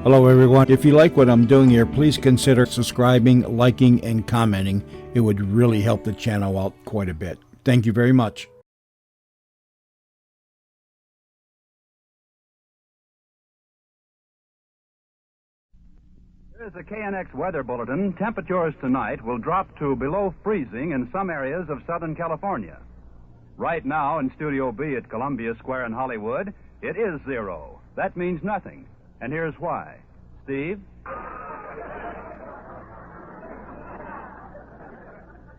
Hello, everyone. If you like what I'm doing here, please consider subscribing, liking, and commenting. It would really help the channel out quite a bit. Thank you very much. Here's a KNX weather bulletin. Temperatures tonight will drop to below freezing in some areas of Southern California. Right now in Studio B at Columbia Square in Hollywood, it is 0. That means nothing. And here's why. Steve?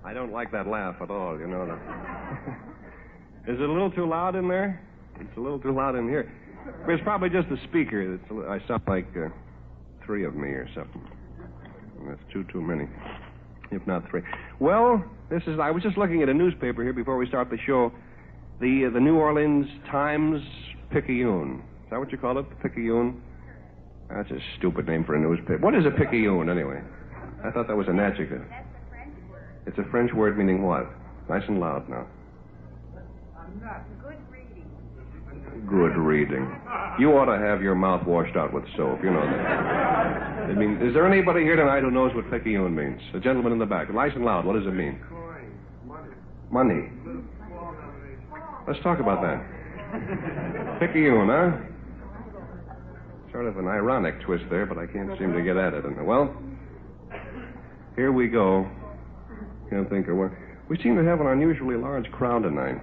I don't like that laugh at all, you know. Is it a little too loud in there? It's a little too loud in here. It's probably just the speaker. I sound like 3 of me or something. And that's too many, if not 3. Well, I was just looking at a newspaper here before we start the show. The New Orleans Times Picayune. Is that what you call it, the Picayune? That's a stupid name for a newspaper. What is a Picayune, anyway? I thought that was an adjective. That's a French word. It's a French word meaning what? Nice and loud now. Good reading. Good reading. You ought to have your mouth washed out with soap, you know that. I mean, is there anybody here tonight who knows what Picayune means? A gentleman in the back. Nice and loud. What does it mean? Money. Let's talk about that. Picayune, huh? Sort of an ironic twist there, but I can't seem to get at it. Well, here we go. Can't think of what. We seem to have an unusually large crowd tonight.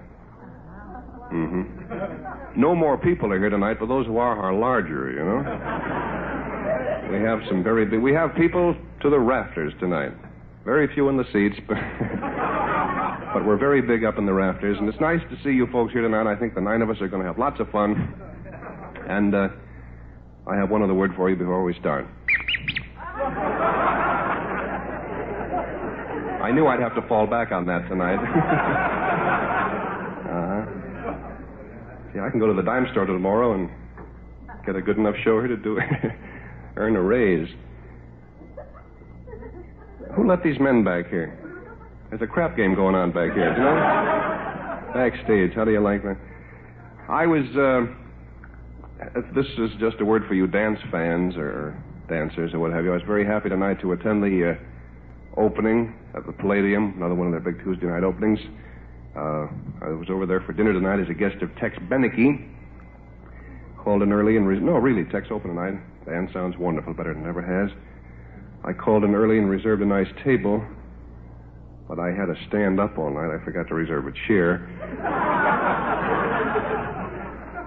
No more people are here tonight, but those who are larger, you know. We have some very big... We have people to the rafters tonight. Very few in the seats, but we're very big up in the rafters, and it's nice to see you folks here tonight. I think the 9 of us are going to have lots of fun. And I have one other word for you before we start. I knew I'd have to fall back on that tonight. See, I can go to the dime store tomorrow and get a good enough show here to earn a raise. Who let these men back here? There's a crap game going on back here, do you know? Backstage, how do you like that? I was, this is just a word for you dance fans or dancers or what have you. I was very happy tonight to attend the opening at the Palladium, another one of their big Tuesday night openings. I was over there for dinner tonight as a guest of Tex Beneke. Called in early and... Tex opened tonight. Dan sounds wonderful, better than it ever has. I called in early and reserved a nice table, but I had to stand up all night. I forgot to reserve a chair.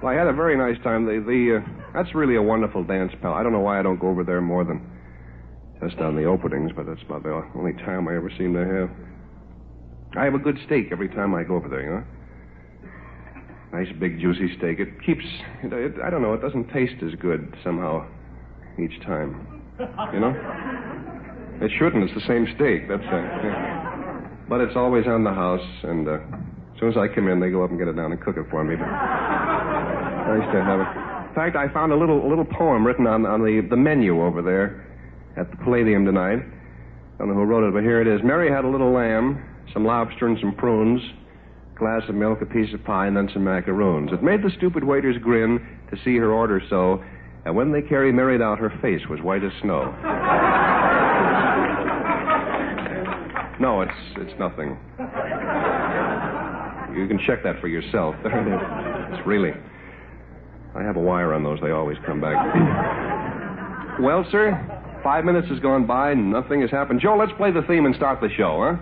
Well, I had a very nice time. That's really a wonderful dance pal. I don't know why I don't go over there more than just on the openings, but that's about the only time I ever seem to have. I have a good steak every time I go over there, you know. Nice big juicy steak. It keeps, I don't know, it doesn't taste as good somehow each time, you know. It shouldn't, it's the same steak, that's but it's always on the house, and as soon as I come in, they go up and get it down and cook it for me. But nice to have it. In fact, I found a little poem written on the menu over there at the Palladium tonight. I don't know who wrote it, but here it is. Mary had a little lamb, some lobster and some prunes, a glass of milk, a piece of pie, and then some macaroons. It made the stupid waiters grin to see her order so, and when they carried Mary out, her face was white as snow. No, it's nothing. You can check that for yourself. There it is. It's really... I have a wire on those. They always come back. Well, sir, 5 minutes has gone by and nothing has happened. Joe, let's play the theme and start the show, huh?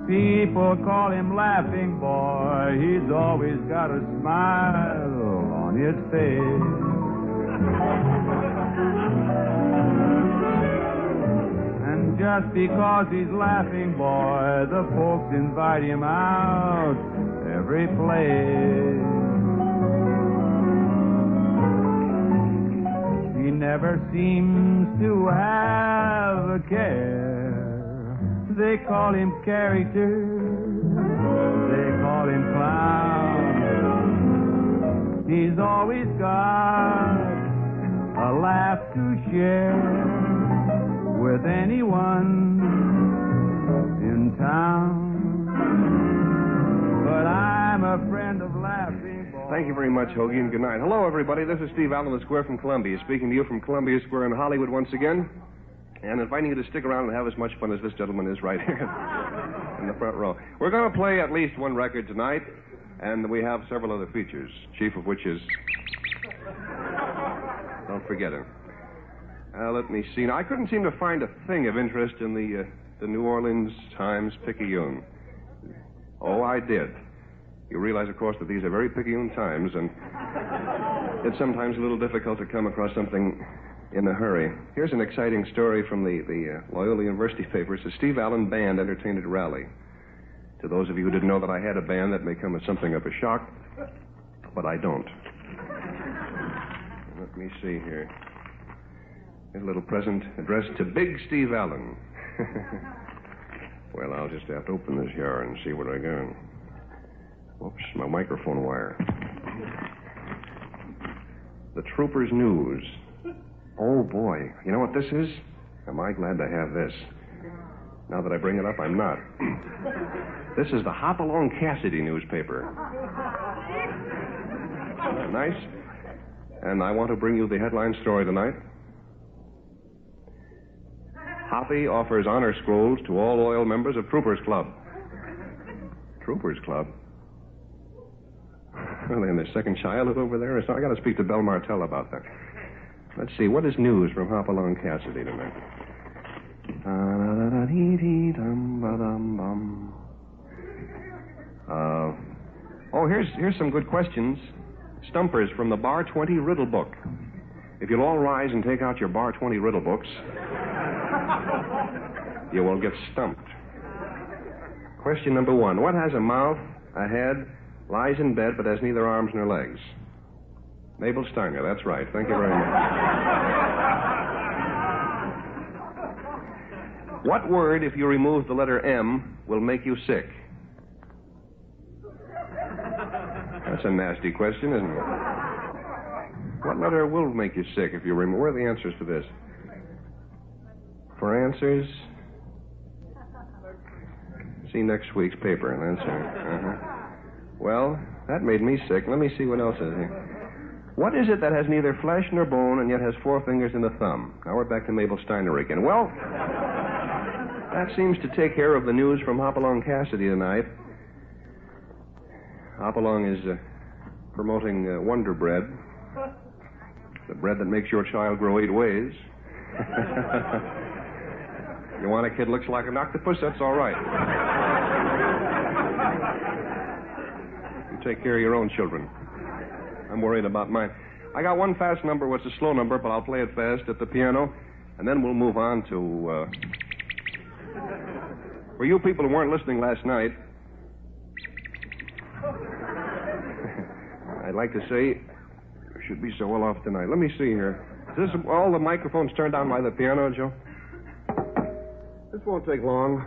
People call him Laughing Boy. He's always got a smile on his face. And just because he's Laughing Boy, the folks invite him out every place. He never seems to have a care. They call him character, they call him clown. He's always got a laugh to share with anyone in town. But I'm a friend of laughing boys. Thank you very much, Hoagie, and good night. Hello, everybody. This is Steve Allen, the Square from Columbia, speaking to you from Columbia Square in Hollywood once again, and inviting you to stick around and have as much fun as this gentleman is right here in the front row. We're going to play at least one record tonight, and we have several other features, chief of which is... Don't forget him. Let me see. Now, I couldn't seem to find a thing of interest in the New Orleans Times-Picayune. Oh, I did. You realize, of course, that these are very picayune times, and it's sometimes a little difficult to come across something in a hurry. Here's an exciting story from the Loyola University papers. The Steve Allen Band entertained at Raleigh. To those of you who didn't know that I had a band, that may come as something of a shock, but I don't. Let me see here. Here's a little present addressed to Big Steve Allen. Well, I'll just have to open this jar and see what I got. Whoops, my microphone wire. The Trooper's News. Oh, boy. You know what this is? Am I glad to have this? Now that I bring it up, I'm not. This is the Hopalong Cassidy newspaper. Nice. And I want to bring you the headline story tonight. Hoppy offers honor scrolls to all loyal members of Troopers Club. Troopers Club? Well, then, the second child is over there. So I got to speak to Belle Martell about that. Let's see. What is news from Hopalong Cassidy tonight? Here's some good questions. Stumpers from the Bar 20 Riddle Book. If you'll all rise and take out your Bar 20 Riddle Books, you will get stumped. Question number 1. What has a mouth, a head, lies in bed but has neither arms nor legs? Mabel Steiner, that's right. Thank you very much. What word, if you remove the letter M, will make you sick? That's a nasty question, isn't it? What letter will make you sick if you remove... Where are the answers to this? For answers, see next week's paper. That's right. Well, that made me sick. Let me see what else is here. What is it that has neither flesh nor bone and yet has 4 fingers and a thumb? Now we're back to Mabel Steiner again. Well, that seems to take care of the news from Hopalong Cassidy tonight. Hopalong is promoting Wonder Bread, the bread that makes your child grow 8 ways. You want a kid looks like an octopus? That's all right. You take care of your own children. I'm worried about mine. I got one fast number, what's a slow number, but I'll play it fast at the piano, and then we'll move on to... For you people who weren't listening last night, I'd like to say you should be so well off tonight. Let me see here. Is this all the microphones turned on by the piano, Joe? This won't take long.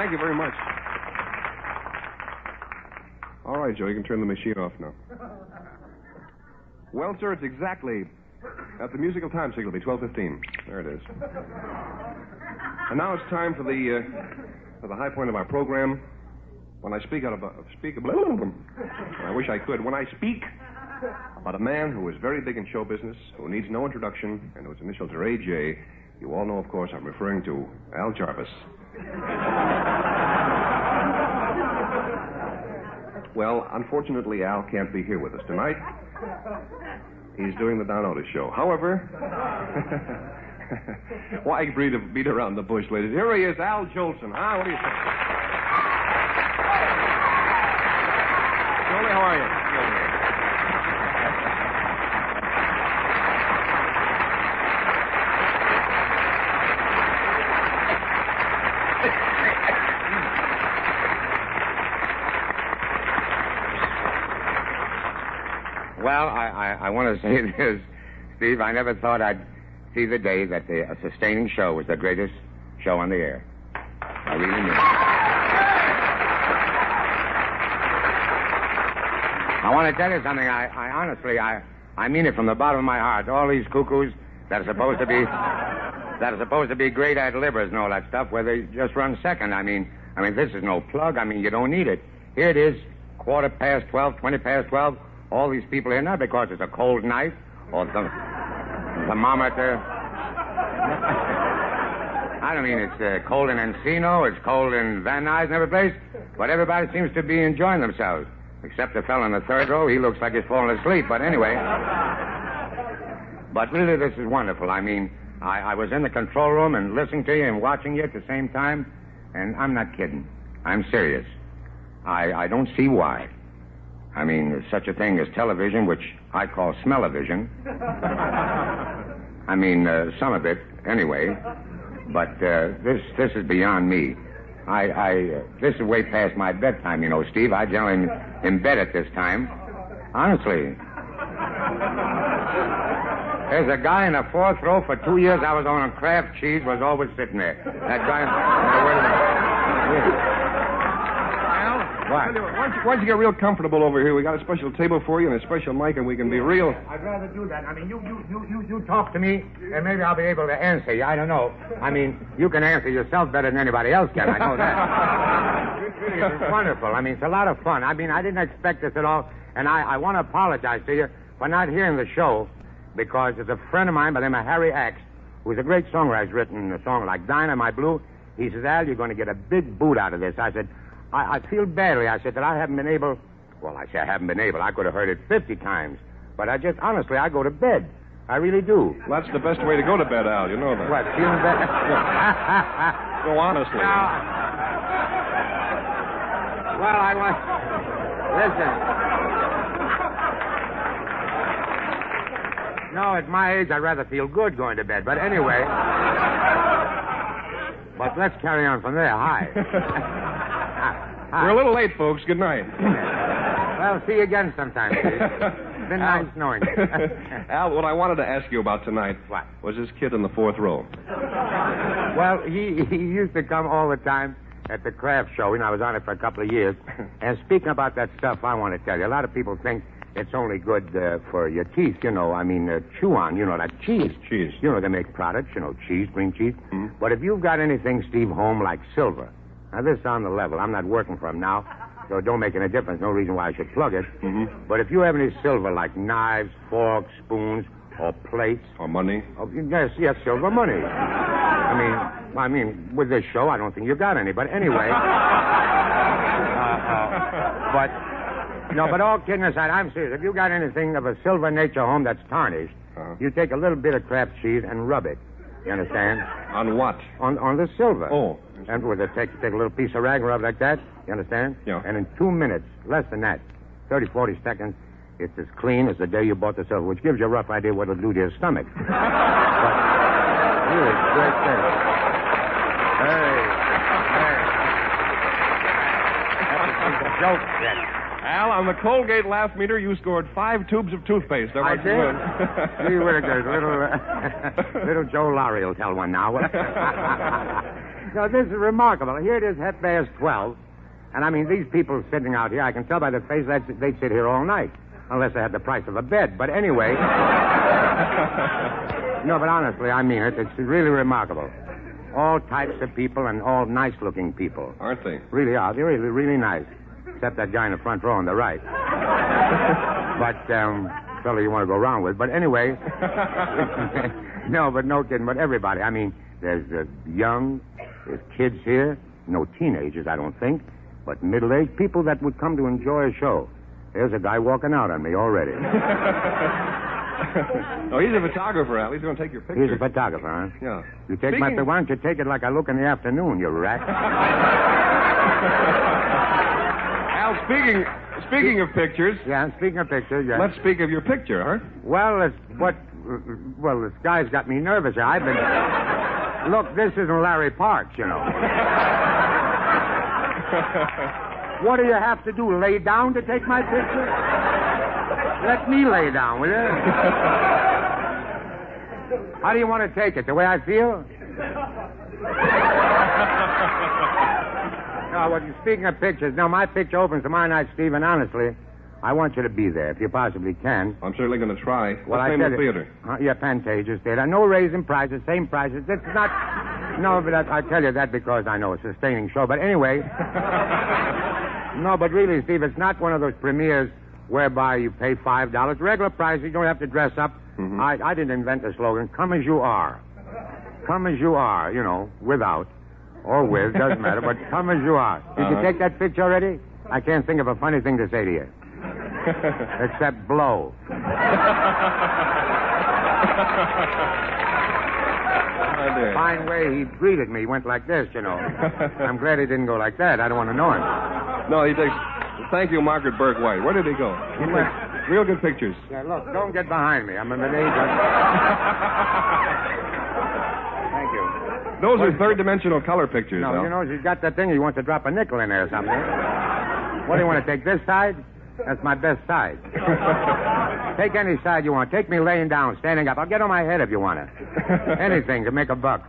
Thank you very much. All right, Joe, you can turn the machine off now. Well, sir, it's exactly at the musical time signal. It'll be 12:15. There it is. And now it's time for the high point of our program. When I speak I wish I could. When I speak about a man who is very big in show business, who needs no introduction, and whose initials are AJ, you all know, of course, I'm referring to Al Jarvis. Well, unfortunately, Al can't be here with us tonight. He's doing the Don Otis show. However, why beat around the bush, ladies? Here he is, Al Jolson. Huh? What do you think? Jolie, how are you? Well, I want to say this, Steve. I never thought I'd see the day that a sustaining show was the greatest show on the air. I really mean it. I want to tell you something. I honestly mean it from the bottom of my heart. All these cuckoos that are supposed to be great ad-libbers and all that stuff, where they just run second. I mean, this is no plug. You don't need it. Here it is, 12:15, 20:12. All these people here, not because it's a cold night or the thermometer. I don't mean it's cold in Encino, it's cold in Van Nuys and every place, but everybody seems to be enjoying themselves. Except the fellow in the third row, he looks like he's falling asleep, but anyway. But really, this is wonderful. I was in the control room and listening to you and watching you at the same time, and I'm not kidding. I'm serious. I don't see why. There's such a thing as television, which I call smell-o-vision. Some of it, anyway. But this is beyond me. This is way past my bedtime, Steve. I generally am in bed at this time. Honestly. There's a guy in the fourth row for 2 years I was on Kraft cheese was always sitting there. That guy... What? Why don't you get real comfortable over here? We got a special table for you and a special mic, and we can be real. I'd rather do that. You talk to me, and maybe I'll be able to answer you. I don't know. You can answer yourself better than anybody else can. I know that. It's wonderful. It's a lot of fun. I didn't expect this at all, and I want to apologize to you for not hearing the show, because there's a friend of mine by the name of Harry Axe, who's a great songwriter. He's written a song like Dynamite Blue. He says, Al, you're going to get a big boot out of this. I said, I feel badly. I said that I haven't been able... Well, I haven't been able. I could have heard it 50 times. But honestly, I go to bed. I really do. Well, that's the best way to go to bed, Al. You know that. What, feeling better? So honestly. Well, I want... Listen. No, at my age, I'd rather feel good going to bed. But anyway... But let's carry on from there. Hi. We're a little late, folks. Good night. Well, see you again sometime, please. It's been nice knowing you. Al, what I wanted to ask you about tonight was this kid in the fourth row. Well, he used to come all the time at the Kraft show. I was on it for a couple of years. And speaking about that stuff, I want to tell you, a lot of people think it's only good for your teeth, chew on, that cheese. Cheese. They make products, cheese, green cheese. Mm-hmm. But if you've got anything, Steve, home like silver... Now, this is on the level. I'm not working for him now, so it don't make any difference. No reason why I should plug it. Mm-hmm. But if you have any silver, like knives, forks, spoons, or plates... Or money? Oh, yes, silver money. With this show, I don't think you got any. But anyway... but all kidding aside, I'm serious. If you got anything of a silver nature home that's tarnished, you take a little bit of Kraft cheese and rub it. You understand? On what? On the silver. Oh. And with it, take a little piece of rag and rub like that. You understand? Yeah. And in 2 minutes, less than that, 30, 40 seconds, it's as clean as the day you bought the silver, which gives you a rough idea what it'll do to your stomach. But, really, great thing. Hey. That's a joke, yes. Al, on the Colgate laugh meter, you scored 5 tubes of toothpaste. I did? Gee whittaker, little Joe Laurie will tell one now. So this is remarkable. Here it is, half past 12. And I mean, these people sitting out here, I can tell by their face that they'd sit here all night. Unless they had the price of a bed. But anyway. No, but honestly, I mean it. It's really remarkable. All types of people and all nice-looking people. Aren't they? Really are. They're really, really nice. Except that guy in the front row on the right. But, fellow you want to go around with. But anyway. No, but no kidding. But everybody. I mean, there's young, there's kids here. No teenagers, I don't think. But middle-aged people that would come to enjoy a show. There's a guy walking out on me already. Oh, he's a photographer, Al. He's going to take your picture. He's a photographer, huh? Yeah. You take my picture. Why don't you take it like I look in the afternoon, you rat? Al, speaking of pictures. Yeah, speaking of pictures, yeah. Let's speak of your picture, huh? Well, this guy's got me nervous. I've been... Look, this isn't Larry Parks, you know. What do you have to do, lay down to take my picture? Let me lay down, will you? How do you want to take it? The way I feel? No, well, speaking of pictures, now my picture opens tomorrow night, Steve, and honestly, I want you to be there if you possibly can. I'm certainly going to try. Well, What's the name of the theater? Yeah, Pantages Theater. No raising prices, same prices. It's not... No, but I tell you that because I know it's a sustaining show. But anyway... No, but really, Steve, it's not one of those premieres whereby you pay $5. Regular price, you don't have to dress up. Mm-hmm. I didn't invent the slogan, come as you are. Come as you are, you know, without or with, doesn't matter, but come as you are. Did you take that picture already? I can't think of a funny thing to say to you. Except blow. Fine way he greeted me. He went like this, you know. I'm glad he didn't go like that. I don't want to know him. No, he takes... Thank you, Margaret Burke White. Where did he go? He takes real good pictures. Yeah, look, don't get behind me. I'm an age... Thank you. Those are third-dimensional color pictures, No, Al. you know, she's got that thing. He wants to drop a nickel in there or something. What do you want to take, this side? That's my best side. Take any side you want. Take me laying down, standing up. I'll get on my head if you want it. Anything to make a buck.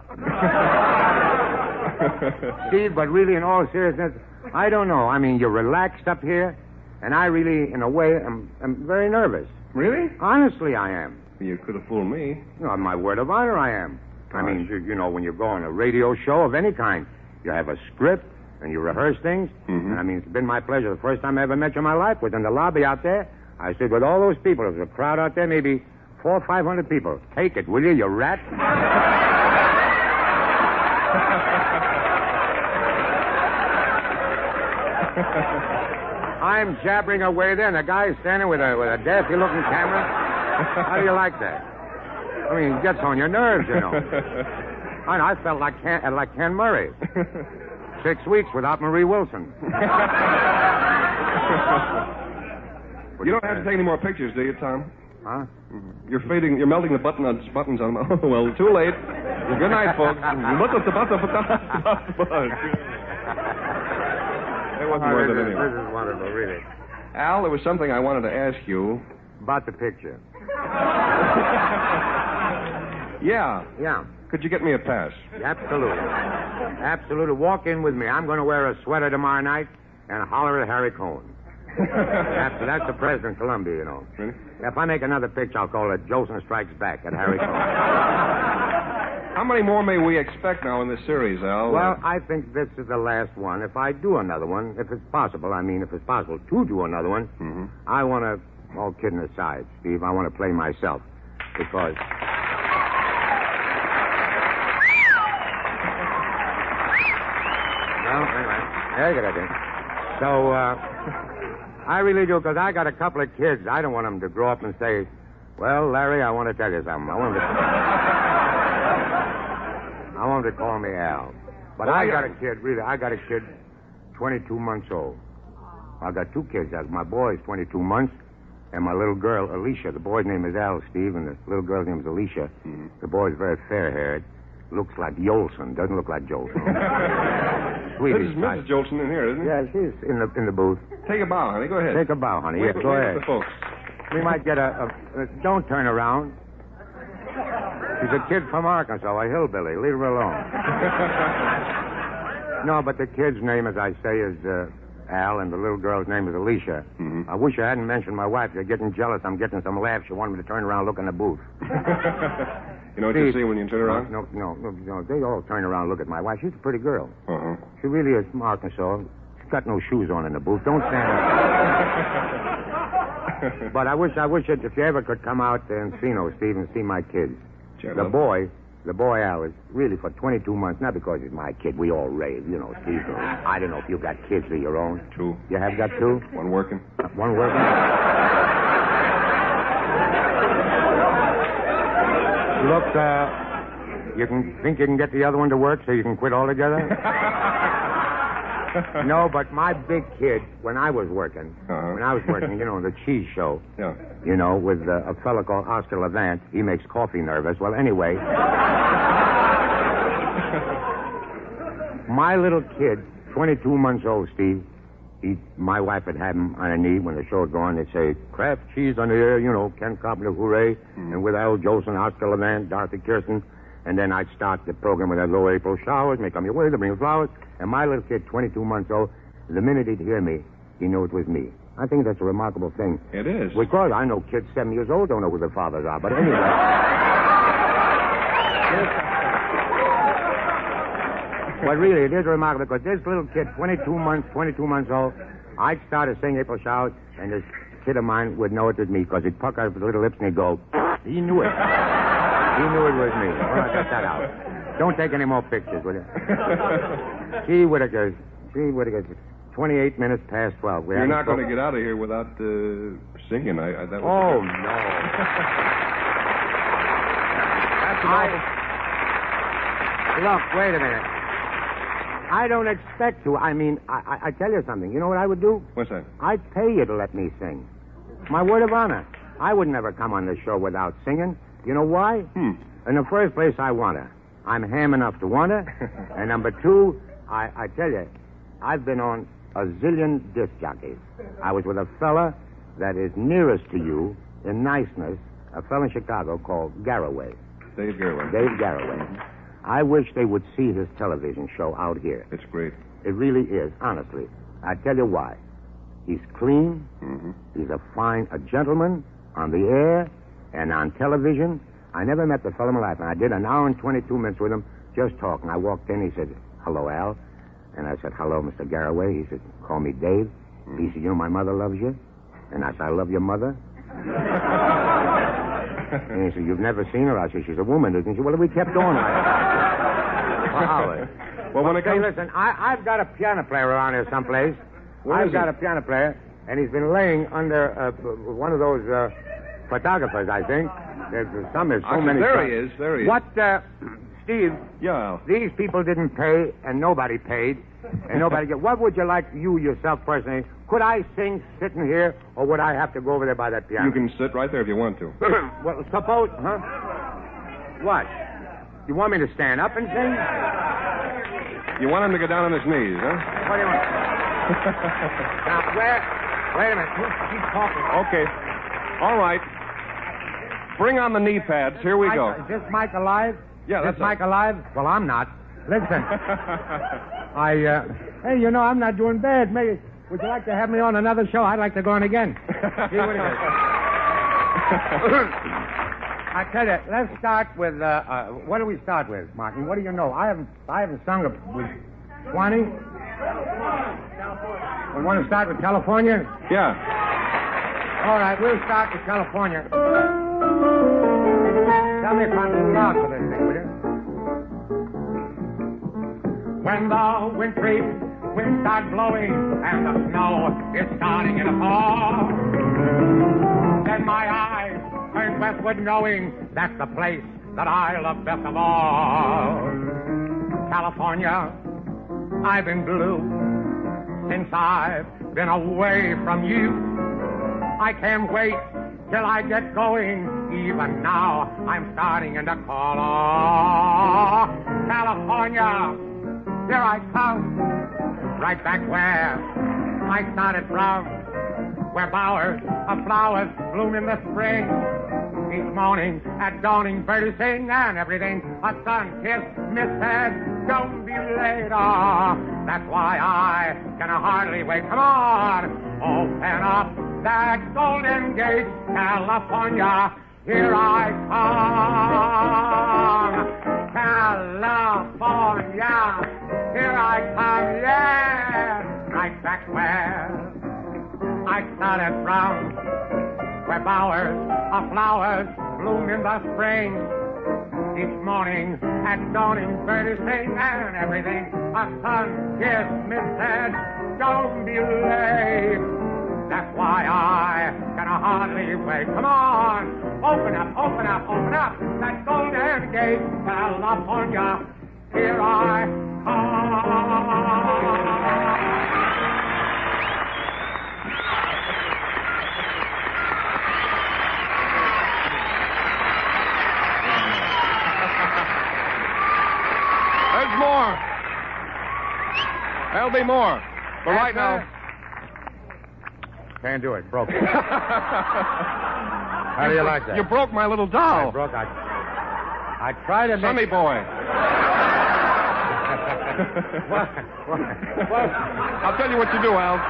Steve, but really, in all seriousness, I don't know. I mean, you're relaxed up here, and I really, in a way, am very nervous. Really? Honestly, I am. You could have fooled me. No, on my word of honor, I am. I mean, you know, when you go on a radio show of any kind, you have a script, and you rehearse things. Mm-hmm. And I mean, it's been my pleasure. The first time I ever met you in my life was in the lobby out there. I stood with all those people. There was a crowd out there, maybe 400 or 500 people. Take it, will you rat? I'm jabbering away there, and the guy's standing with a daffy-looking camera. How do you like that? I mean, it gets on your nerves, you know. I felt like Ken Murray. 6 weeks without Marie Wilson. You don't have to take any more pictures, do you, Tom? Huh? You're melting the buttons on them. Oh, well, too late. Good night, folks. It wasn't worth it anyway. This is wonderful, really. Al, there was something I wanted to ask you. About the picture. Yeah. Yeah. Could you get me a pass? Absolutely. Absolutely. Walk in with me. I'm going to wear a sweater tomorrow night and holler at Harry Cohn. That's the president of Columbia, you know. Really? If I make another picture, I'll call it Jolson Strikes Back at Harry Cohn. How many more may we expect now in this series, Al? Well, I think this is the last one. If I do another one, if it's possible, if it's possible to do another one, I want to, all kidding aside, Steve, I want to play myself. Because... Well, anyway, there you go, So, I really do, because I got a couple of kids. I don't want them to grow up and say, well, Larry, I want to tell you something. I want them to call me Al. But I got a kid, 22 months old. I got two kids. My boy's 22 months, and my little girl, Alicia. The boy's name is Al, Steve, and the little girl's name is Alicia. Mm-hmm. The boy's very fair-haired. Looks like Jolson. Doesn't look like Jolson. This is Mrs. Jolson in here, isn't it? Yeah, she's in the booth. Take a bow, honey. Go ahead. Take a bow, honey. Yes, go ahead. The folks. We might get don't turn around. She's a kid from Arkansas, a hillbilly. Leave her alone. No, but the kid's name, as I say, is Al, and the little girl's name is Alicia. Mm-hmm. I wish I hadn't mentioned my wife. You're getting jealous. I'm getting some laughs. You want me to turn around and look in the booth. You know what you see when you turn around? No. They all turn around and look at my wife. She's a pretty girl. Uh-huh. She really is smart and so. She's got no shoes on in the booth. Don't stand up. But I wish that if you ever could come out there and see Steve, and see my kids. The boy Al, is really for 22 months, not because he's my kid. We all rave, Steve. I don't know if you got kids of your own. 2. You have got 2? One working. One working? Look, you can get the other one to work so you can quit altogether? No, but my big kid, when I was working, the cheese show, yeah. With a fella called Oscar Levant, he makes coffee nervous. Well, anyway, my little kid, 22 months old, Steve, my wife would have him on her knee when the show would go on. They'd say, Kraft cheese on the air, Ken Carpenter, hooray, and with Al Jolson, Oscar Levant, Dorothy Kirsten. And then I'd start the program with that low April showers, may come your way, to bring flowers. And my little kid, 22 months old, the minute he'd hear me, he knew it was me. I think that's a remarkable thing. It is. Because I know kids 7 years old don't know who their fathers are. But anyway. But really, it is remarkable because this little kid, 22 months old, I'd start to sing April showers, and this kid of mine would know it was me because he'd pucker up his little lips and he'd go, he knew it. He knew it was me. All right, cut that out. Don't take any more pictures, will you? Gee whittaker. 28 minutes past 12. You're not going to get out of here without singing. That was no. Look, wait a minute. I don't expect to. I mean, I tell you something. You know what I would do? What's that? I'd pay you to let me sing. My word of honor. I would never come on this show without singing. You know why? In the first place, I want to. I'm ham enough to want to. And number 2, I tell you, I've been on a zillion disc jockeys. I was with a fella that is nearest to you in niceness, a fella in Chicago called Garraway. Dave Garraway. Dave Garraway. I wish they would see his television show out here. It's great. It really is, honestly. I tell you why. He's clean. Mm-hmm. He's a gentleman on the air and on television. I never met the fellow in my life, and I did an hour and 22 minutes with him just talking. I walked in, he said, hello, Al. And I said, hello, Mr. Garraway. He said, call me Dave. He said, my mother loves you. And I said, I love your mother. And he said, you've never seen her? I said, she's a woman, isn't she? Well, we kept on like that for hours. Well, when it comes... listen, I've got a piano player around here someplace. I've got a piano player, and he's been laying under one of those photographers, I think. There's so many... There he is. What, Steve? Yeah, Al. These people didn't pay, and nobody paid, and nobody get... What would you like, you yourself personally? Could I sing sitting here, or would I have to go over there by that piano? You can sit right there if you want to. Well, suppose... Huh? What? You want me to stand up and sing? You want him to get down on his knees, huh? What do you want? Now, wait a minute. Keep talking. Okay. All right. Bring on the knee pads. Here we go. Is this Mike alive? Yeah, that's Mike alive? Well, I'm not. Listen. Hey, I'm not doing bad. Maybe, would you like to have me on another show? I'd like to go on again. See what it is. I tell you, let's start with, what do we start with, Martin? What do you know? I haven't sung with 20. We want to start with California? Yeah. All right, we'll start with California. Tell me if I'm too loud for this thing, will you? When the wintry winds start blowing and the snow is starting to fall, then my eyes turn westward knowing that's the place that I love best of all. California, I've been blue since I've been away from you. I can't wait till I get going. Even now, I'm starting to call. Oh, California, here I come. Right back where I started from. Where bowers of flowers bloom in the spring. Each morning at dawning, birdies sing and everything. A sun-kissed mishead, don't be late. That's why I can hardly wait. Come on, open up that golden gate, California. Here I come, California. Here I come, yeah. Right back where I started from, where bowers of flowers bloom in the spring. Each morning at dawning, birdies sing and everything. A sun-kissed mishead, don't be late. That's why I can hardly wait. Come on, open up, open up, open up that golden gate, California. Here I come. There's more. There'll be more. But right now... Can't do it. Broke it. How do you like that? You broke my little doll. I tried to make... Sonny boy. What? I'll tell you what you do, Al.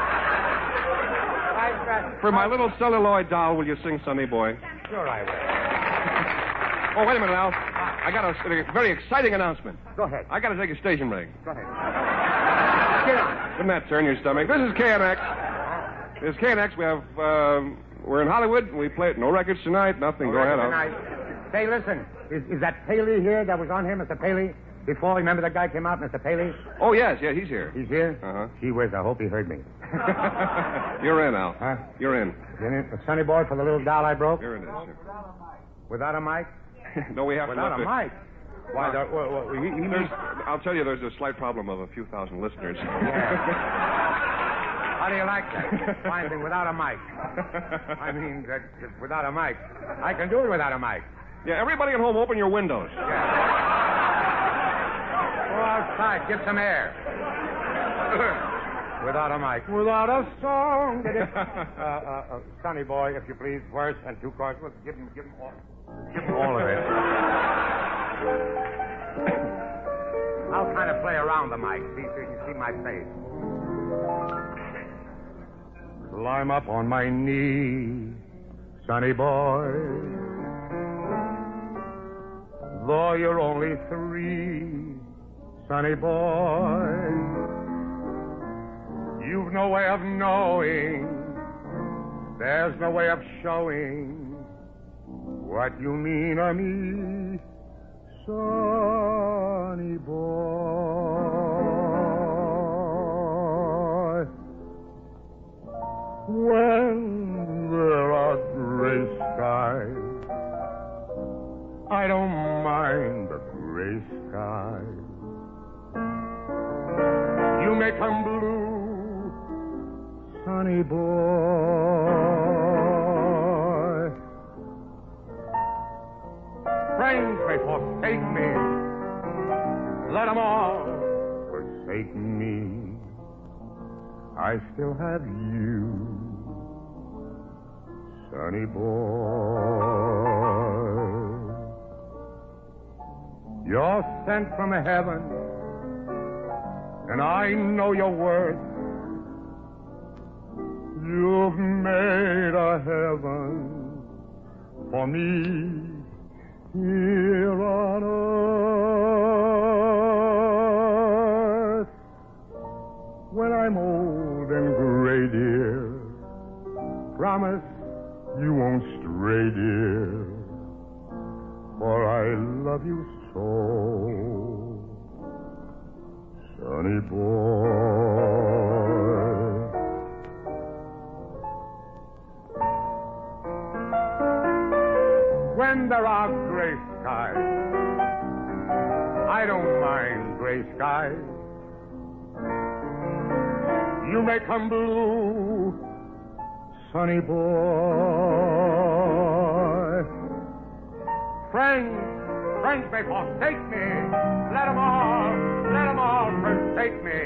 For my little celluloid doll, will you sing Sonny Boy? Sure I will. Oh, wait a minute, Al. I got a very exciting announcement. Go ahead. I got to take a station break. Go ahead. Didn't that turn your stomach? This is KNX. This is KNX. We have, we're in Hollywood, and we play it. No records tonight, nothing. Go ahead, Al. Say, listen, is that Paley here that was on here, Mr. Paley? Before, remember that guy came out, Mr. Paley? Oh, yes, he's here. He's here? Uh-huh. Gee whiz, I hope he heard me. You're in, Al. Huh? You're in. You in it? The Sonny boy for the little doll I broke? You're in it, sir. Without a mic? No, we have Without to. a mic? Why, I'll tell you, there's a slight problem of a few thousand listeners. How do you like that? Fine thing, without a mic. I mean, without a mic. I can do it without a mic. Yeah, everybody at home, open your windows. Yeah. Go outside, get some air. Without a mic. Without a song. Sonny boy, if you please, verse and two choruses. Look, give him all of it. I'll kind of play around the mic, see so you can see my face. Climb up on my knee, Sonny boy. Though you're only 3, Sonny boy. You've no way of knowing, there's no way of showing what you mean to me, Sonny boy. When there are gray skies, I don't mind the gray skies. You may come blue, Sonny boy. Friends may forsake me, let them all forsake me. I still have you, Sonny boy. You're sent from heaven, and I know your worth. You've made a heaven for me here on earth. When I'm old and gray, dear, promise you won't stray, dear, for I love you so, Sonny boy. When there are gray skies, I don't mind gray skies. You may come blue, Sonny boy. Friends may forsake me. Let them all forsake me.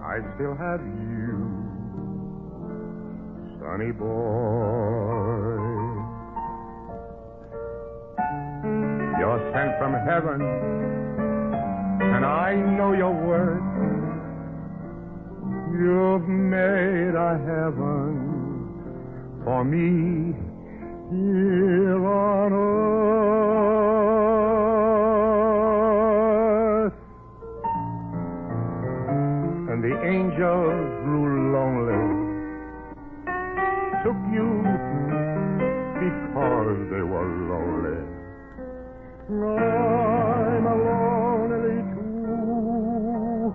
I still have you, Sonny boy. you're sent from heaven, and I know your worth. You've made a heaven for me here on earth. And the angels grew lonely, took you because they were lonely. I'm a lonely too,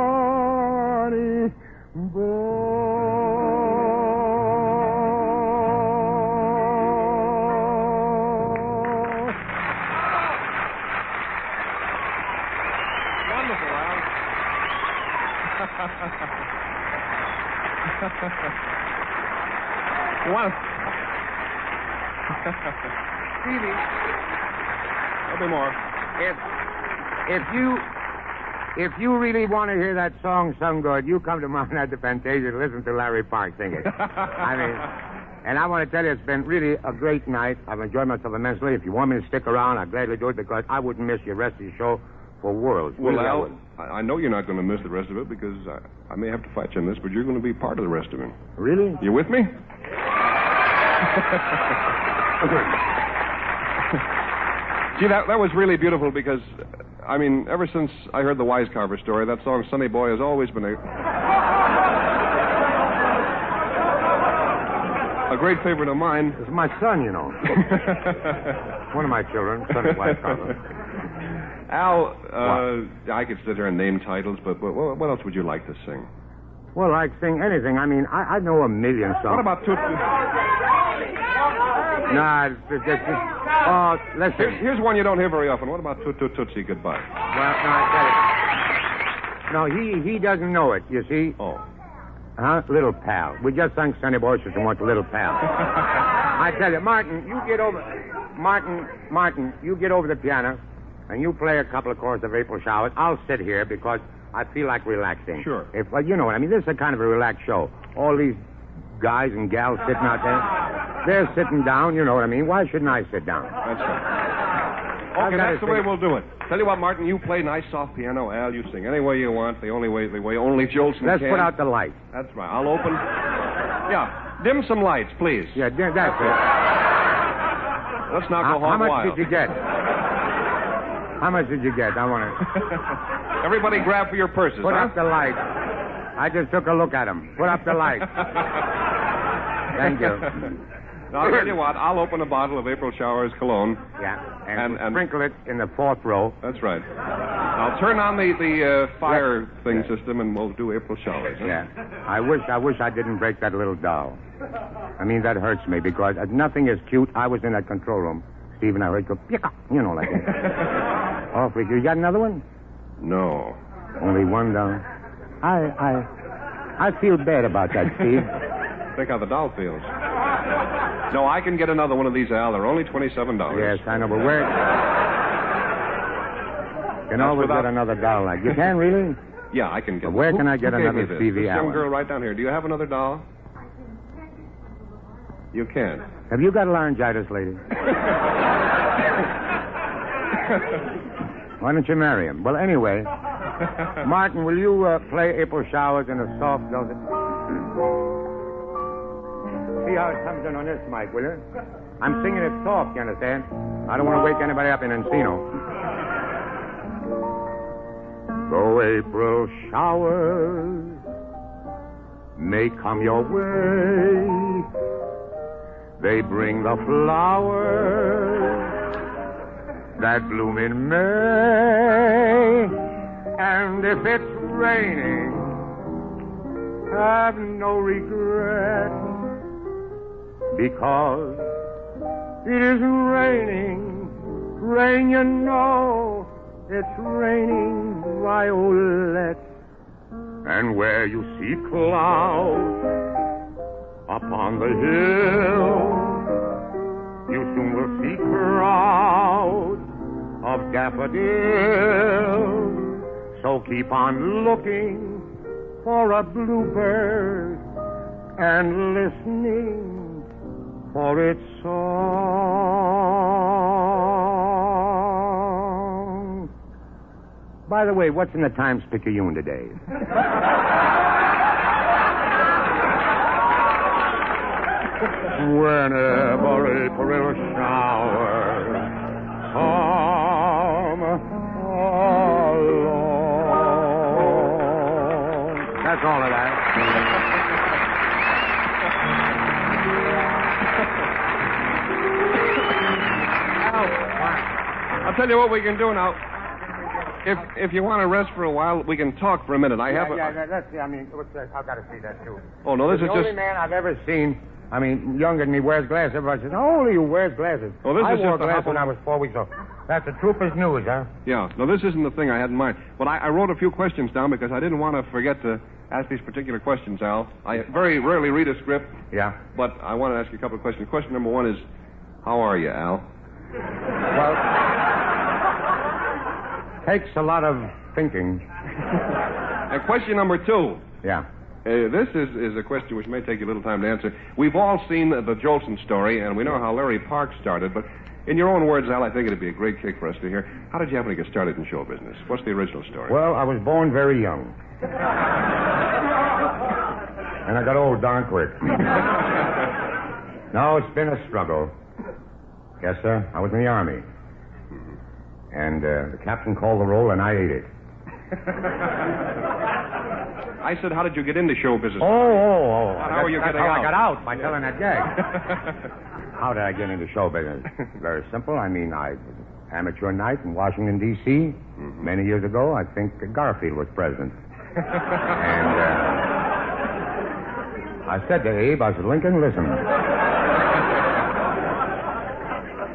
sunny boy. Wonderful, Al. One. Stevie, There'll be more. if you really want to hear that song sung good, you come to Mount at the Fantasia to listen to Larry Park sing it. I mean, and I want to tell you, it's been really a great night. I've enjoyed myself immensely. If you want me to stick around, I'd gladly do it because I wouldn't miss the rest of your show for worlds. Well, Really, I Al, wouldn't. I know you're not going to miss the rest of it because I may have to fight you on this, but you're going to be part of the rest of it. Really? You with me? Gee, that was really beautiful because, I mean, ever since I heard the Wise Carver story, that song Sunny Boy has always been a great favorite of mine. It's my son, you know. One of my children, son of Wise Carver. Al, I could sit here and name titles, but what else would you like to sing? Well, I'd sing anything. I mean, I know a million songs. What about Tootsie? Nah, oh, listen. Here's one you don't hear very often. What about Tootsie Goodbye? Well, no, I tell you. No, he doesn't know it, you see. Oh. Huh? Little Pal. We just sang Sonny Boy and want the Little Pal. I tell you, Martin, you get over... Martin, you get over the piano, and you play a couple of choruses of April Showers. I'll sit here because I feel like relaxing. Sure. Well, you know what I mean. This is a kind of a relaxed show. All these guys and gals sitting out there, they're sitting down, you know what I mean. Why shouldn't I sit down? That's right. Okay, that's the way we'll do it. Tell you what, Martin, you play nice soft piano. Al, you sing any way you want, the way only Jolson Let's can. put out the light. That's right. I'll open... Yeah, dim some lights, please. Yeah, that's it. Let's not go How hog much wild. did you get? How much did you get? I want to... Everybody grab for your purses, Put huh? up the light. I just took a look at them. Put up the light. Thank you. Now, I'll tell you what, I'll open a bottle of April Showers cologne. Yeah, and And- sprinkle it in the fourth row. That's right. I'll turn on the fire thing system, and we'll do April Showers. Huh? Yeah. I wish I didn't break that little doll. I mean, that hurts me because nothing is cute. I was in that control room. Steve and I heard go, picka, you know, like that. Awfully cute. You got another one? No. Only one doll. I feel bad about that, Steve. Think how the doll feels. No, I can get another one of these, Al. They're only $27. Yes, I know, but where... You can always without- get another doll like... You can, really? Yeah, I can get But where can I get who gave another me this? Stevie This young Allen? girl right down here. Do you have another doll? You can. Have you got laryngitis, lady? Why don't you marry him? Well, anyway, Martin, will you play April Showers in a soft dulcet? See how it comes in on this mic, will you? I'm singing it soft, you understand? I don't want to wake anybody up in Encino. Though April showers may come your way, they bring the flowers that bloom in May. And if it's raining, have no regret, because it isn't raining. Rain, you know, it's raining violets. And where you see clouds upon the hill, you soon will see crowds of daffodils. So keep on looking for a bluebird and listening for its song. By the way, what's in the Times-Picayune today? Whenever April showers come along. That's all of that. I'll tell you what we can do now. If you want to rest for a while, we can talk for a minute. Let's see. I mean, I've got to see that, too. Oh, no, this is the just... only man I've ever seen, I mean, younger than me, wears glasses. Everybody says, how old are you, wears glasses? Oh, this I is wore just a glasses hop- when I was 4 weeks old. That's the trooper's news, huh? Yeah. No, this isn't the thing I had in mind. But I wrote a few questions down because I didn't want to forget to ask these particular questions, Al. I very rarely read a script. Yeah. But I want to ask you a couple of questions. Question number one is, how are you, Al? Well, takes a lot of thinking. And question number two. Yeah. This is a question which may take you a little time to answer. We've all seen the Jolson story, and we know how Larry Park started, but in your own words, Al, I think it'd be a great kick for us to hear. How did you happen to get started in show business? What's the original story? Well, I was born very young. And I got old darn quick. No, it's been a struggle. Yes, sir. I was in the Army. And the captain called the roll, and I ate it. I said, how did you get into show business? Oh. How are you That's getting how out? I got out, by telling that gag. How did I get into show business? Very simple. I mean, I was an amateur night in Washington, D.C. Many years ago. I think Garfield was president. And I said to Abe, I said, Lincoln, listen.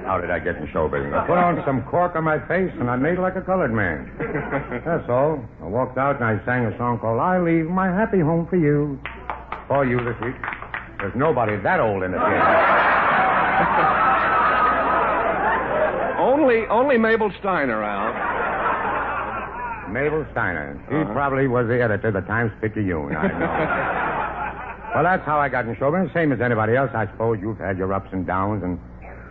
How did I get in show business? I put on some cork on my face, and I made like a colored man. That's all. I walked out, and I sang a song called I Leave My Happy Home for You. For you this week. There's nobody that old in the theater. Only Mabel Steiner, Al. Mabel Steiner. She probably was the editor of the Times-Picayune, I know. Well, that's how I got in show business. Same as anybody else. I suppose you've had your ups and downs and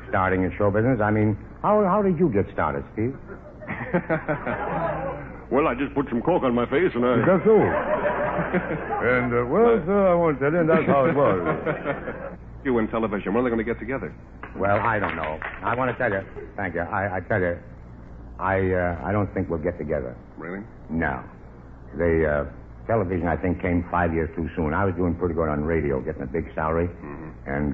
starting in show business. I mean, how did you get started, Steve? Well, I just put some cork on my face and I... Just so. And, well, sir, I won't tell you, that's how it was. You and television, when are they going to get together? Well, I don't know. I want to tell you. Thank you. I tell you, I don't think we'll get together. Really? No. The television, I think, came 5 years too soon. I was doing pretty good on radio, getting a big salary. And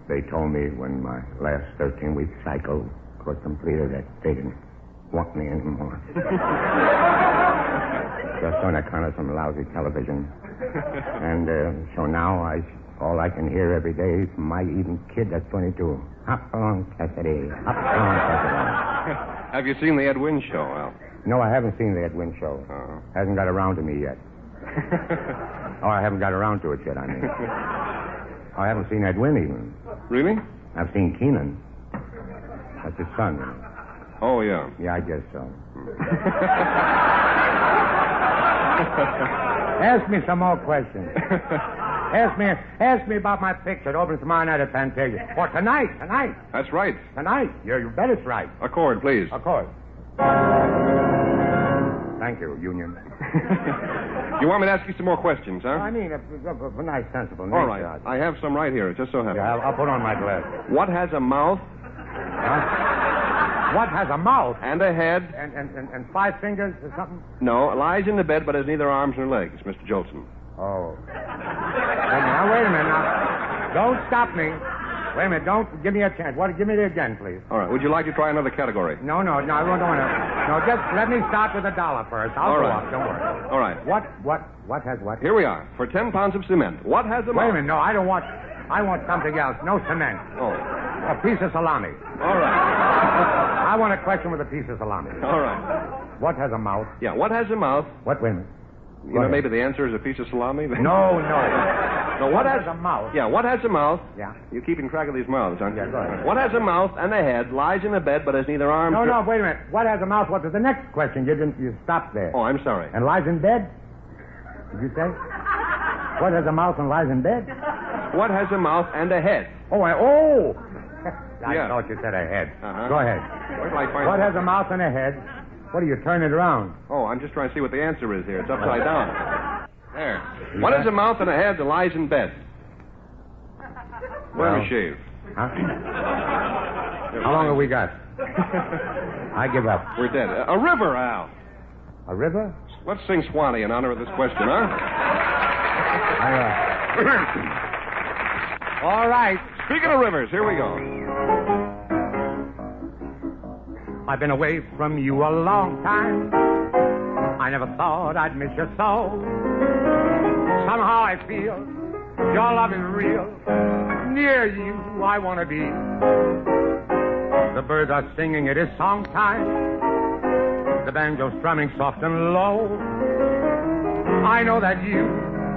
they told me when my last 13-week cycle was completed that they didn't want me anymore. Just on account of some lousy television. And so now all I can hear every day is my even kid that's 22. Hop along, Cassidy. Hop along, Cassidy. Have you seen the Ed Wynn show, Al? No, I haven't seen the Ed Wynn show. Hasn't got around to me yet. Oh, I haven't got around to it yet, I mean. I haven't seen Ed Wynn even. Really? I've seen Keenan. That's his son, you know. Oh, yeah. Yeah, I guess so. Ask me some more questions. Ask me about my picture. It opens tomorrow night at Fantasia. Or tonight. That's right. Tonight. You bet it's right. Accord, please. Of course. Thank you, Union. You want me to ask you some more questions, huh? I mean, a nice, sensible nature. All right. I have some right here. It just so happens. Yeah, I'll put on my glasses. What has a mouth Huh? What has a mouth? and a head? And 5 fingers or something? No, lies in the bed but has neither arms nor legs, Mr. Jolson. Oh. Wait a minute. Now, don't stop me. Wait a minute. Don't give me a chance. Give me it again, please. All right. Would you like to try another category? No, I don't want to. No, just let me start with $1 first. I'll All go right. up. Don't worry. All right. What has what? Here we are. For 10 pounds of cement. What has a mouth? Wait a minute. No, I don't want. I want something else. No cement. Oh. A piece of salami. All right. I want a question with a piece of salami. All right. What has a mouth? Yeah, what has a mouth? What? Wait a minute. You know, maybe the answer is a piece of salami? No. No, What has a mouth? Yeah, what has a mouth? Yeah. You're keeping track of these mouths, aren't you? Yeah, go ahead. What has a mouth and a head, lies in a bed, but has neither arms No, nor... wait a minute. What has a mouth? What is the next question? You stopped there. Oh, I'm sorry. And lies in bed? Did you say? What has a mouth and lies in bed? What has a mouth and a head? I Yeah. thought you said a head. Uh-huh. Go ahead. Where till I find What has a mouth and a head? What are you turning it around? Oh, I'm just trying to see what the answer is here. It's upside down. There. What has a mouth and a head that lies in bed? Let Well- me shave. Huh? How long have we got? I give up. We're dead. A river, Al. A river? Let's sing Swanee in honor of this question, huh? All right. Speaking of rivers, here we go. I've been away from you a long time. I never thought I'd miss you so. Somehow I feel your love is real. Near you I want to be. The birds are singing, it is song time. The banjo strumming soft and low. I know that you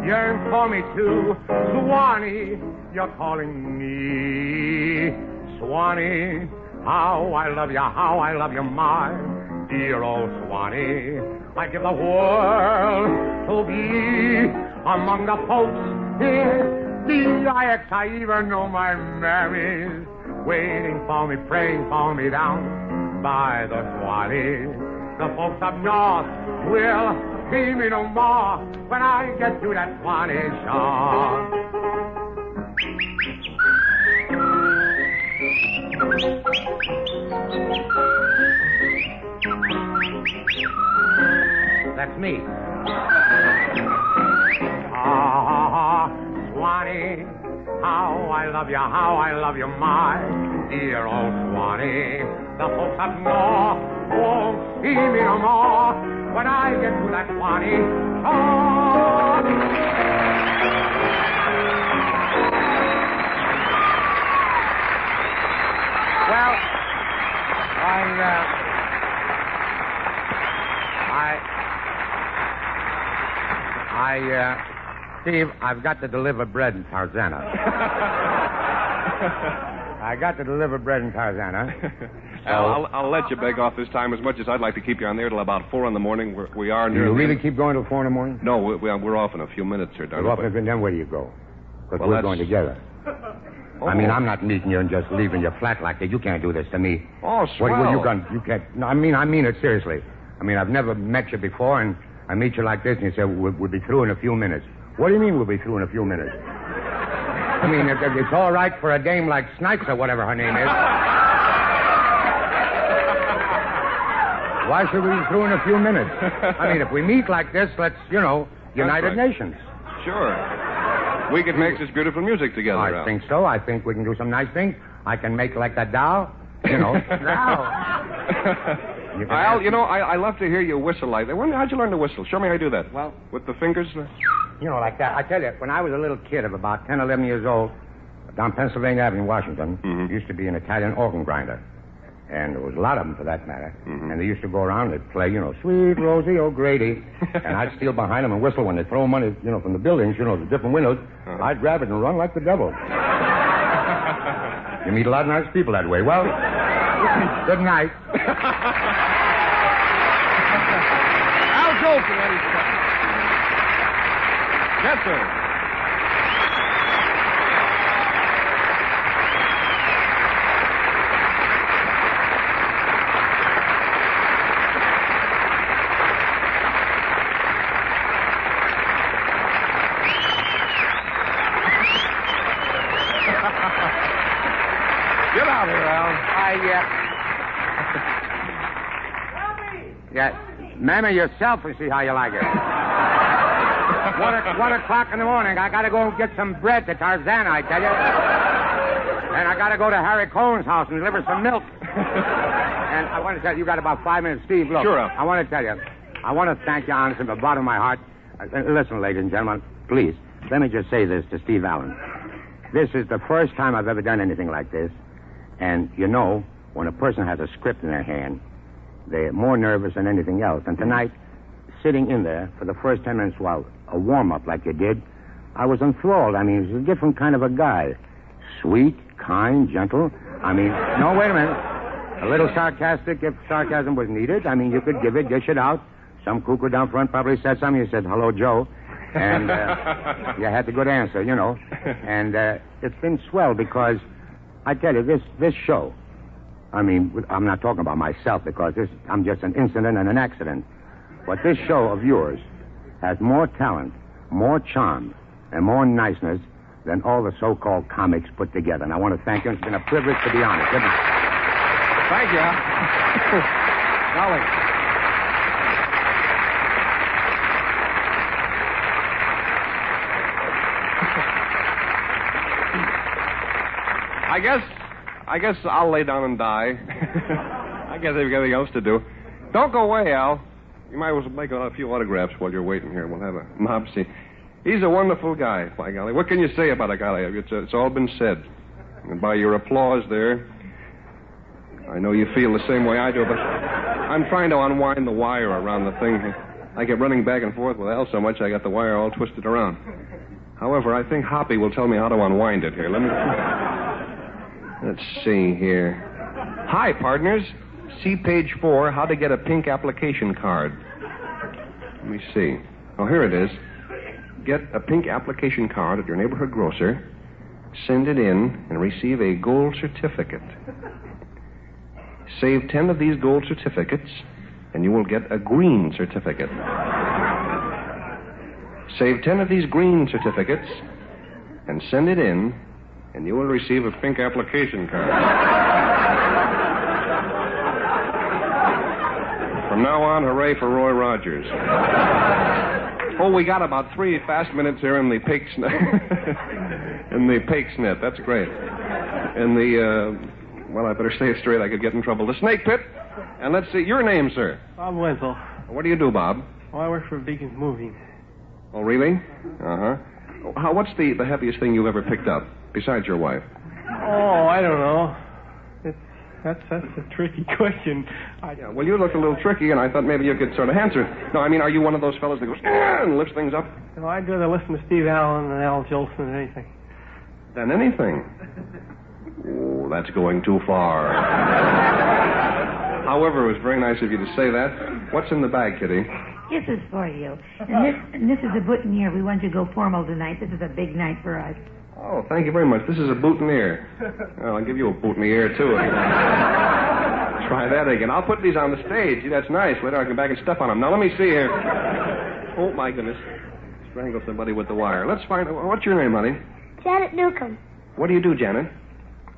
yearn for me too. Swanee, you're calling me. Swanee, how I love you, my dear old Swanee. I'd give the world to be among the folks here. I even know my mammy's waiting for me, praying for me down by the Swanee. The folks up north will see me no more when I get to that Swanee shore. That's me. Swanee, how I love you, my dear old Swanee. The folks up north won't see me no more when I get to that Swanee shore. Well, Steve, I've got to deliver bread in Tarzana. I got to deliver bread in Tarzana. So... I'll let you beg off this time as much as I'd like to keep you on there till about 4 in the morning. We are Do near. you the really end. keep going till 4 in the morning? No, we're off in a few minutes here, darling. Well, and then where do you go? Because Well, we're that's- going together. I mean, I'm not meeting you and just leaving you flat like that. You can't do this to me. Oh, swell. What you gonna? You can't. No, I mean it seriously. I mean, I've never met you before, and I meet you like this, and you say we'll be through in a few minutes. What do you mean we'll be through in a few minutes? I mean, it's all right for a dame like Snipes or whatever her name is. Why should we be through in a few minutes? I mean, if we meet like this, let's, United right. Nations. Sure. We could make this beautiful music together, I Al. think so. I think we can do some nice things. I can make like that doll. Doll. Al, I love to hear you whistle like that. How'd you learn to whistle? Show me how you do that. Well- With the fingers? Like that. I tell you, when I was a little kid of about 10, 11 years old, down Pennsylvania Avenue, Washington, used to be an Italian organ grinder. And there was a lot of them, for that matter. And they used to go around and they'd play, Sweet Rosie O'Grady. And I'd steal behind them and whistle when they throw money, from the buildings, the different windows. I'd grab it and run like the devil. You meet a lot of nice people that way. Well, good night. Al Jolson, ladies and gentlemen. Yes, sir. Get out of here, Al. Yeah, mammy yourself and see how you like it. 1 o'clock in the morning. I got to go and get some bread to Tarzana, I tell you. And I got to go to Harry Cohen's house and deliver some milk. And I want to tell you, got about 5 minutes. Steve, look. Sure. I want to tell you, I want to thank you honestly from the bottom of my heart. Listen, ladies and gentlemen, please, let me just say this to Steve Allen. This is the first time I've ever done anything like this. And, when a person has a script in their hand, they're more nervous than anything else. And tonight, sitting in there for the first 10 minutes while a warm-up like you did, I was enthralled. I mean, he's a different kind of a guy. Sweet, kind, gentle. I mean, no, wait a minute. A little sarcastic if sarcasm was needed. I mean, you could give it, dish it out. Some cuckoo down front probably said something. You said, hello, Joe. And you had the good answer, you know. And it's been swell because, I tell you, this show, I mean, I'm not talking about myself because I'm just an incident and an accident. But this show of yours has more talent, more charm, and more niceness than all the so-called comics put together. And I want to thank you. It's been a privilege to be on it. Good night. Thank you. Golly. I guess I'll lay down and die. I guess I've got anything else to do. Don't go away, Al. You might as well make a few autographs while you're waiting here. We'll have a mopsy. He's a wonderful guy, by golly. What can you say about a guy like that? It's all been said. And by your applause there, I know you feel the same way I do, but I'm trying to unwind the wire around the thing. I get running back and forth with Al so much I got the wire all twisted around. However, I think Hoppy will tell me how to unwind it here. Let's see here. Hi, partners. See page 4, how to get a pink application card. Let me see. Oh, here it is. Get a pink application card at your neighborhood grocer, send it in, and receive a gold certificate. Save 10 of these gold certificates, and you will get a green certificate. Save 10 of these green certificates, and send it in, and you will receive a pink application card. From now on, hooray for Roy Rogers. Oh, we got about 3 fast minutes here in the Pake's Net. In the Pake's Net. That's great. In the, well, I better say it straight. I could get in trouble. The Snake Pit. And let's see, your name, sir. Bob Wenzel. What do you do, Bob? Oh, I work for Beacon Moving. Oh, really? Uh-huh. What's the heaviest thing you've ever picked up, besides your wife? Oh, I don't know. That's a tricky question. Yeah, well, you look a little tricky, and I thought maybe you could sort of answer it. No, I mean, are you one of those fellows that goes, and lifts things up? No, I'd rather listen to Steve Allen and Al Jolson than anything. Than anything? Oh, that's going too far. However, it was very nice of you to say that. What's in the bag, Kitty? This is for you. And this is a boutonniere. We want you to go formal tonight. This is a big night for us. Oh, thank you very much. This is a boutonniere. Well, I'll give you a boutonniere, too. Try that again. I'll put these on the stage. See, that's nice. Later I can back and step on them. Now, let me see here. Oh, my goodness. Strangle somebody with the wire. Let's find out. What's your name, honey? Janet Newcomb. What do you do, Janet?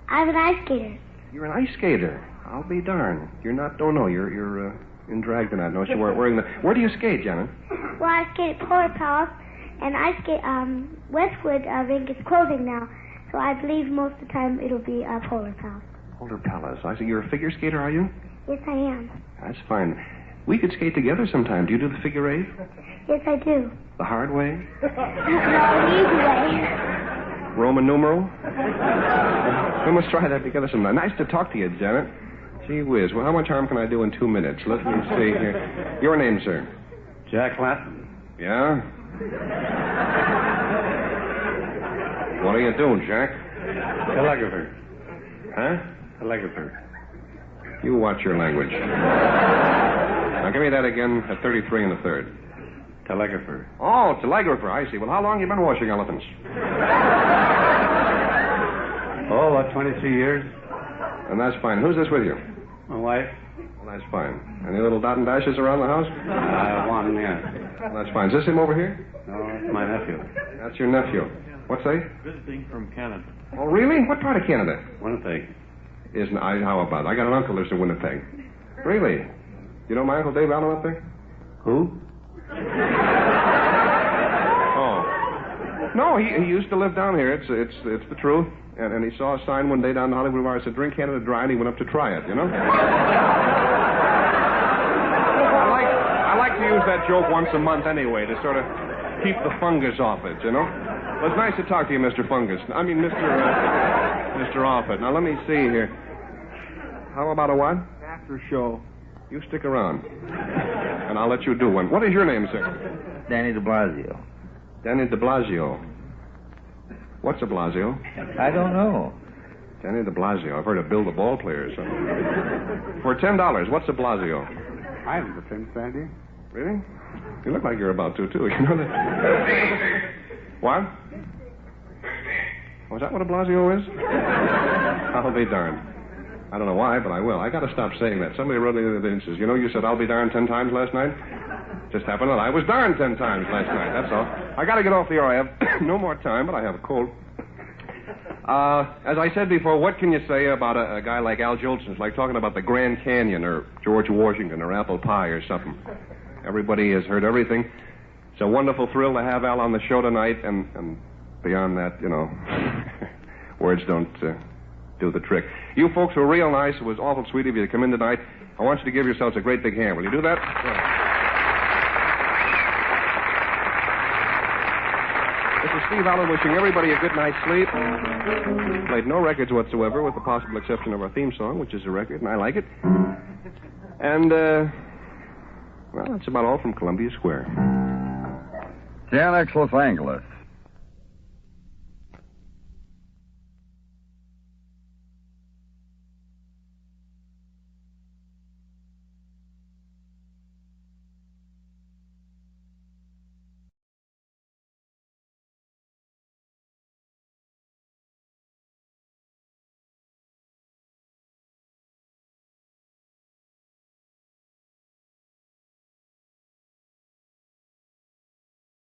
I'm an ice skater. You're an ice skater. I'll be darned. You're not, oh, no, you're in drag tonight. No, she weren't wearing the... Where do you skate, Janet? Well, I skate at Polar Palace, and I skate, Westwood rink is closing now, so I believe most of the time it'll be Polar Palace. Polar Palace. I see. You're a figure skater, are you? Yes, I am. That's fine. We could skate together sometime. Do you do the figure 8? Yes, I do. The hard way? No, the easy way. Roman numeral? We must try that together sometime. Nice to talk to you, Janet. Gee whiz. Well, how much harm can I do in 2 minutes? Let me see here. Your name, sir? Jack Latin. Yeah? What do you do, Jack? Telegrapher. Huh? Telegrapher. You watch your language. Now, give me that again at 33 and the third. Telegrapher. Oh, telegrapher. I see. Well, how long have you been washing elephants? Oh, about 23 years. And that's fine. Who's this with you? My wife. Well, that's fine. Any little dot and dashes around the house? One, yeah. Well, that's fine. Is this him over here? No, it's my nephew. That's your nephew. What's that? Visiting from Canada. Oh, really? What part of Canada? Winnipeg. How about it? I got an uncle who lives in Winnipeg. Really? You know my Uncle Dave Allen up there? Who? Oh. No, he used to live down here. It's the truth. And he saw a sign one day down the Hollywood Boulevard that said, "Drink Canada Dry," and he went up to try it, you know? I like to use that joke once a month anyway to sort of keep the fungus off it, you know? Well, it's nice to talk to you, Mr. Fungus. I mean, Mr. Offit. Now, let me see here. How about a what? After show. You stick around, and I'll let you do one. What is your name, sir? Danny de Blasio. Danny de Blasio. What's a Blasio? I don't know. Danny de Blasio. I've heard of Bill the ball player. So. For $10, what's a Blasio? I haven't the faintest idea. Really? You look like you're about to, too. You know that? What? Was that what a Blasio is? I'll be darned. I don't know why, but I will. I got to stop saying that. Somebody wrote me the other day and says, you know, you said I'll be darned 10 times last night? Just happened that I was darned 10 times last night, that's all. I got to get off the air. I have no more time, but I have a cold. As I said before, what can you say about a guy like Al Jolson? It's like talking about the Grand Canyon or George Washington or apple pie or something. Everybody has heard everything. It's a wonderful thrill to have Al on the show tonight, and beyond that, you know, words don't do the trick. You folks were real nice. It was awful sweet of you to come in tonight. I want you to give yourselves a great big hand. Will you do that? This is Steve Allen wishing everybody a good night's sleep. Played no records whatsoever, with the possible exception of our theme song, which is a record, and I like it. And, well, that's about all from Columbia Square. Tianx Los Angeles.